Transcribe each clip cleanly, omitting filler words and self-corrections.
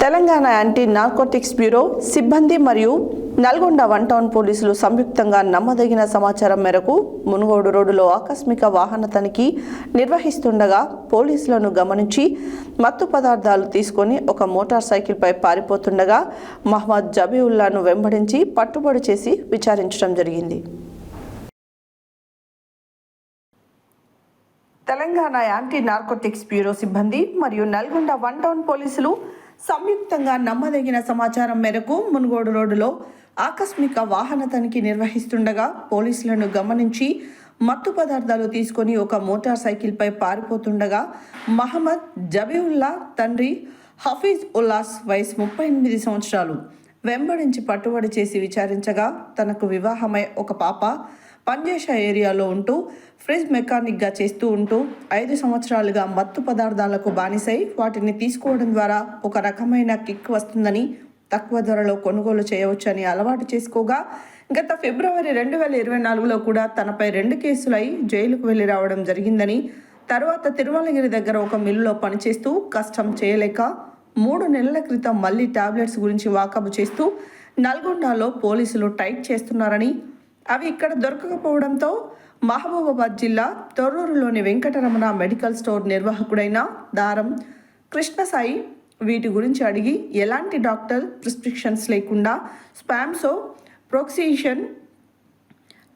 Telangana anti narcotics bureau సిబ్బంది మరియు Nalgonda one town పోలీసులు సంయుక్తంగా నమ్మదగిన సమాచారం మేరకు మునుగోడు రోడ్డులో ఆకస్మిక వాహన తనిఖీ నిర్వహిస్తుండగా పోలీసులను గమనించి మత్తు పదార్థాలు తీసుకొని ఒక మోటార్ సైకిల్పై పారిపోతుండగా మహమ్మద్ జబీవుల్లాను వెంబడించి పట్టుబడి చేసి విచారించడం జరిగింది. తెలంగాణ యాంటీ నార్కోటిక్స్ బ్యూరో సిబ్బంది మరియు నల్గొండ వన్ టౌన్ పోలీసులు సంయుక్తంగా నమ్మదగిన సమాచారం మేరకు మునుగోడు రోడ్డులో ఆకస్మిక వాహన తనిఖీ నిర్వహిస్తుండగా పోలీసులను గమనించి మత్తు పదార్థాలు తీసుకొని ఒక మోటార్ సైకిల్పై పారిపోతుండగా మహమ్మద్ జబీవుల్లా తండ్రి హఫీజ్ ఉల్లాస్ వయసు 38 సంవత్సరాలు వెంబడించి పట్టుబడి చేసి విచారించగా తనకు వివాహమై ఒక పాప పనిచేసే ఏరియాలో ఉంటూ ఫ్రిడ్జ్ మెకానిక్గా చేస్తూ ఉంటూ 5 సంవత్సరాలుగా మత్తు పదార్థాలకు బానిసై వాటిని తీసుకోవడం ద్వారా ఒక రకమైన కిక్ వస్తుందని తక్కువ ధరలో కొనుగోలు చేయవచ్చని అలవాటు చేసుకోగా గత ఫిబ్రవరి 2024లో కూడా తనపై 2 కేసులై జైలుకు వెళ్లి రావడం జరిగిందని, తర్వాత తిరుమలగిరి దగ్గర ఒక మిల్లులో పనిచేస్తూ కష్టం చేయలేక 3 నెలల క్రితం మళ్ళీ టాబ్లెట్స్ గురించి వాకబు చేస్తూ నల్గొండలో పోలీసులు టైట్ చేస్తున్నారని, అవి ఇక్కడ దొరకకపోవడంతో మహబూబాబాద్ జిల్లా తొర్రూరులోని వెంకటరమణ మెడికల్ స్టోర్ నిర్వాహకుడైన దారం కృష్ణసాయి వీటి గురించి అడిగి ఎలాంటి డాక్టర్ ప్రిస్క్రిప్షన్స్ లేకుండా స్పామ్సో ప్రోక్సిషన్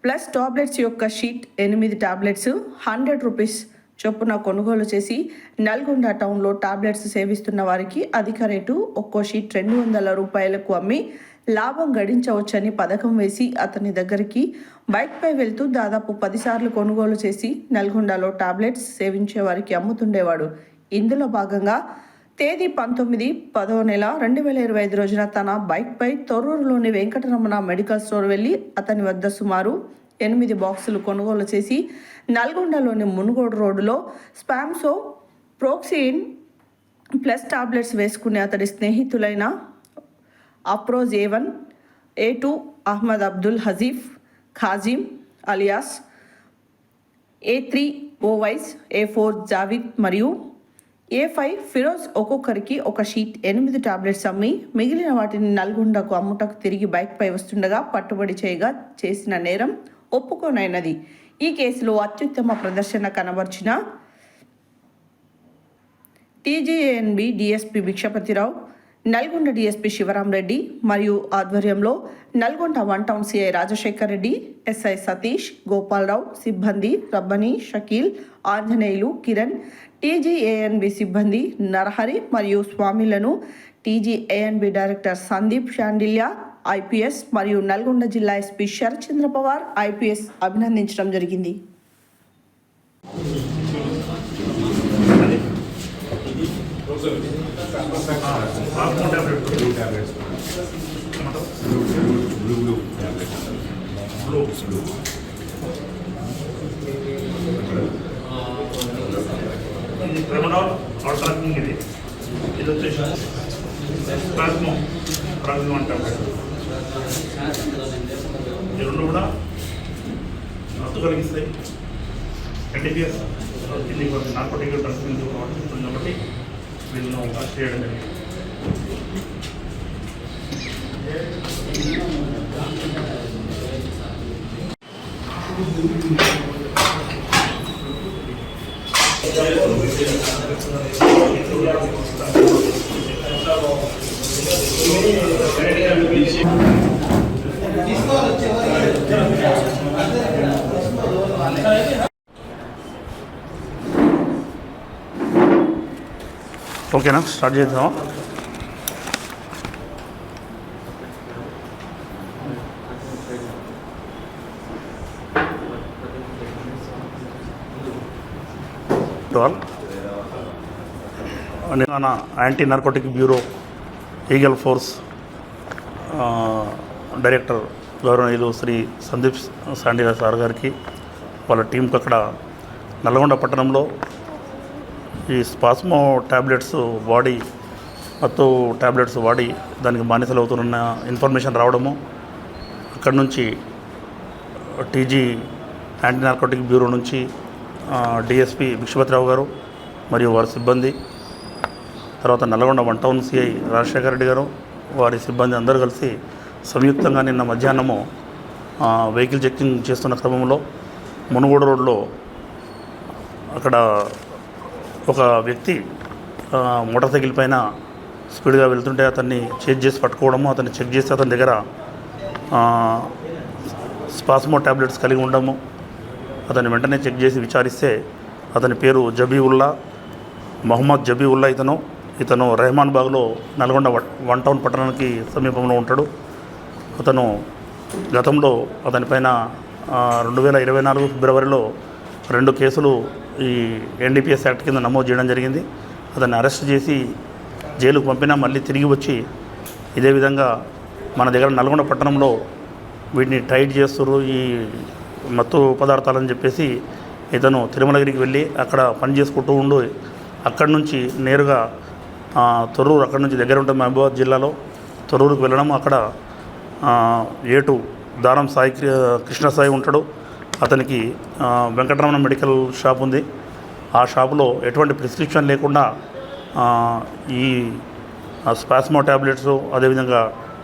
ప్లస్ టాబ్లెట్స్ యొక్క షీట్ 8 టాబ్లెట్స్ 100 రూపీస్ చొప్పున కొనుగోలు చేసి నల్గొండ టౌన్లో టాబ్లెట్స్ సేవిస్తున్న వారికి అధిక రేటు ఒక్కో షీట్ 200 రూపాయలకు అమ్మి లాభం గడించవచ్చని పథకం వేసి అతని దగ్గరికి బైక్పై వెళ్తూ దాదాపు 10 సార్లు కొనుగోలు చేసి నల్గొండలో టాబ్లెట్స్ సేవించే వారికి అమ్ముతుండేవాడు. ఇందులో భాగంగా తేదీ 19/10/2025 రోజున తన బైక్పై తొర్రూరులోని వెంకటరమణ మెడికల్ స్టోర్ వెళ్ళి అతని వద్ద సుమారు 8 బాక్సులు కొనుగోలు చేసి నల్గొండలోని మునుగోడు రోడ్డులో స్పామ్సో ప్రోక్సిన్ ప్లస్ టాబ్లెట్స్ వేసుకునే అతడి స్నేహితులైన Afroz A1, A2 Ahmed Abdul Hazif Khazim alias A3 Owais, A4 Javed మరియు A5 ఫిరోజ్ ఒక్కొక్కరికి ఒక షీట్ 8 టాబ్లెట్స్ అమ్మి మిగిలిన వాటిని నల్గొండకు అమ్ముటకు తిరిగి బైక్పై వస్తుండగా పట్టుబడి చేయగా చేసిన నేరం ఒప్పుకోనైనది. ఈ కేసులో అత్యుత్తమ ప్రదర్శన కనబర్చిన TGANB DSP భిక్షపతిరావు, Nalgonda DSP Sivaram Reddy మరియు ఆధ్వర్యంలో Nalgonda one town CI Rajasekhar Reddy, SI Satish, Gopalarao, సిబ్బంది రబ్బని, షకీల్, ఆంజనేయులు, కిరణ్, TGANB సిబ్బంది నరహరి మరియు స్వామిలను TGANB director Sandeep Shandilya IPS మరియు నల్గొండ జిల్లా SP శరత్ చంద్ర పవార్ IPS అభినందించడం జరిగింది. ఇది వచ్చేసి అంటారు. ఈ రెండు కూడా మత్తు కలిగిస్తాయి. NDPS నార్కోటిక్ డ్రగ్స్ కాబట్టి వీళ్ళను అరెస్ట్ చేయడం జరిగింది. ఓకేనా, స్టార్ట్ చేద్దాం. Telangana anti narcotic bureau eagle force director గౌరవనీయులు శ్రీ సందీప్ సాండియా సార్ గారికి, వాళ్ళ టీంకి అక్కడ నల్గొండ పట్టణంలో ఈ స్పాస్మో ట్యాబ్లెట్స్ వాడి మత్తు ట్యాబ్లెట్స్ వాడి దానికి బానిసలు అవుతున్న ఇన్ఫర్మేషన్ రావడము, అక్కడి నుంచి TG యాంటీ నార్కోటిక్ బ్యూరో నుంచి DSP భిక్షపతిరావు గారు మరియు వారి సిబ్బంది, తర్వాత నల్గొండ 1 టౌన్ సిఐ రాజశేఖర రెడ్డి గారు వారి సిబ్బంది అందరూ కలిసి సంయుక్తంగా నిన్న మధ్యాహ్నము వెహికల్ చెకింగ్ చేస్తున్న క్రమంలో మునుగోడు రోడ్లో అక్కడ ఒక వ్యక్తి మోటార్ సైకిల్ పైన స్పీడ్గా వెళ్తుంటే అతన్ని చేజ్ చేసి పట్టుకోవడము, అతన్ని చెక్ చేసి అతని దగ్గర స్పాస్మో ట్యాబ్లెట్స్ కలిగి ఉండము. అతన్ని వెంటనే చెక్ చేసి విచారిస్తే అతని పేరు జబీవుల్లా, మహమ్మద్ జబీవుల్లా. ఇతను రెహమాన్ బాగ్లో నల్గొండ 1 టౌన్ పట్టణానికి సమీపంలో ఉంటాడు. అతను గతంలో అతనిపైన 2024 ఫిబ్రవరిలో 2 కేసులు ఈ ఎన్డీపీఎస్ యాక్ట్ కింద నమోదు చేయడం జరిగింది. అతన్ని అరెస్ట్ చేసి జైలుకు పంపినా మళ్ళీ తిరిగి వచ్చి ఇదే విధంగా మన దగ్గర నల్గొండ పట్టణంలో వీటిని టైట్ చేస్తున్నారు ఈ మత్తు పదార్థాలని చెప్పేసి ఇతను తిరుమలగిరికి వెళ్ళి అక్కడ పని చేసుకుంటూ ఉండు. అక్కడి నుంచి నేరుగా తొర్రూరు, అక్కడి నుంచి దగ్గర ఉంటుంది మహబూబాబాద్ జిల్లాలో, తొర్రూరుకు వెళ్ళడం. అక్కడ ఏటు దారం సాయి కృష్ణ సాయి ఉంటాడు. అతనికి వెంకటరమణ మెడికల్ షాప్ ఉంది. ఆ షాపులో ఎటువంటి ప్రిస్క్రిప్షన్ లేకుండా ఈ స్పాస్మో ట్యాబ్లెట్స్, అదేవిధంగా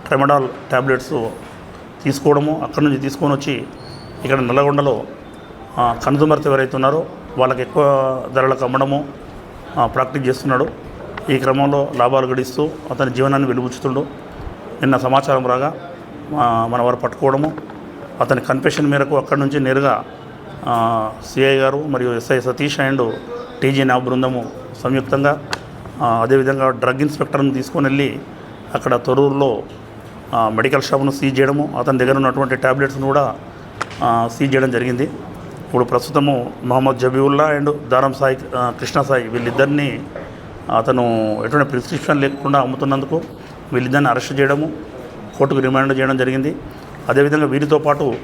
ట్రెమడాల్ ట్యాబ్లెట్స్ తీసుకోవడము, అక్కడి నుంచి తీసుకొని వచ్చి ఇక్కడ నల్లగొండలో కన్సూమర్స్ ఎవరైతే ఉన్నారో వాళ్ళకి ఎక్కువ ధరలకు అమ్మడము ప్రాక్టీస్ చేస్తున్నాడు. ఈ క్రమంలో లాభాలు గడిస్తూ అతని జీవనాన్ని వెలుగుచ్చుతుండు. నిన్న సమాచారం రాగా మన వారు పట్టుకోవడము, అతని కన్ఫెషన్ మేరకు అక్కడి నుంచి నేరుగా సిఐ గారు మరియు ఎస్ఐ సతీష్ అండ్ టీజీ నా బృందము సంయుక్తంగా అదేవిధంగా డ్రగ్ ఇన్స్పెక్టర్ని తీసుకొని వెళ్ళి అక్కడ తొర్రూరులో మెడికల్ షాప్ను సీజ్ చేయడము, అతని దగ్గర ఉన్నటువంటి ట్యాబ్లెట్స్ను కూడా సీజ్ చేయడం జరిగింది. ఇప్పుడు ప్రస్తుతము మహమ్మద్ జబీవుల్లా అండ్ దారం సాయి కృష్ణ సాయి వీళ్ళిద్దరినీ అతను ఎటువంటి ప్రిస్క్రిప్షన్ లేకుండా అమ్ముతున్నందుకు వీళ్ళిద్దరిని అరెస్ట్ చేయడము, కోర్టుకు రిమాండ్ చేయడం జరిగింది. అదేవిధంగా వీరితో పాటు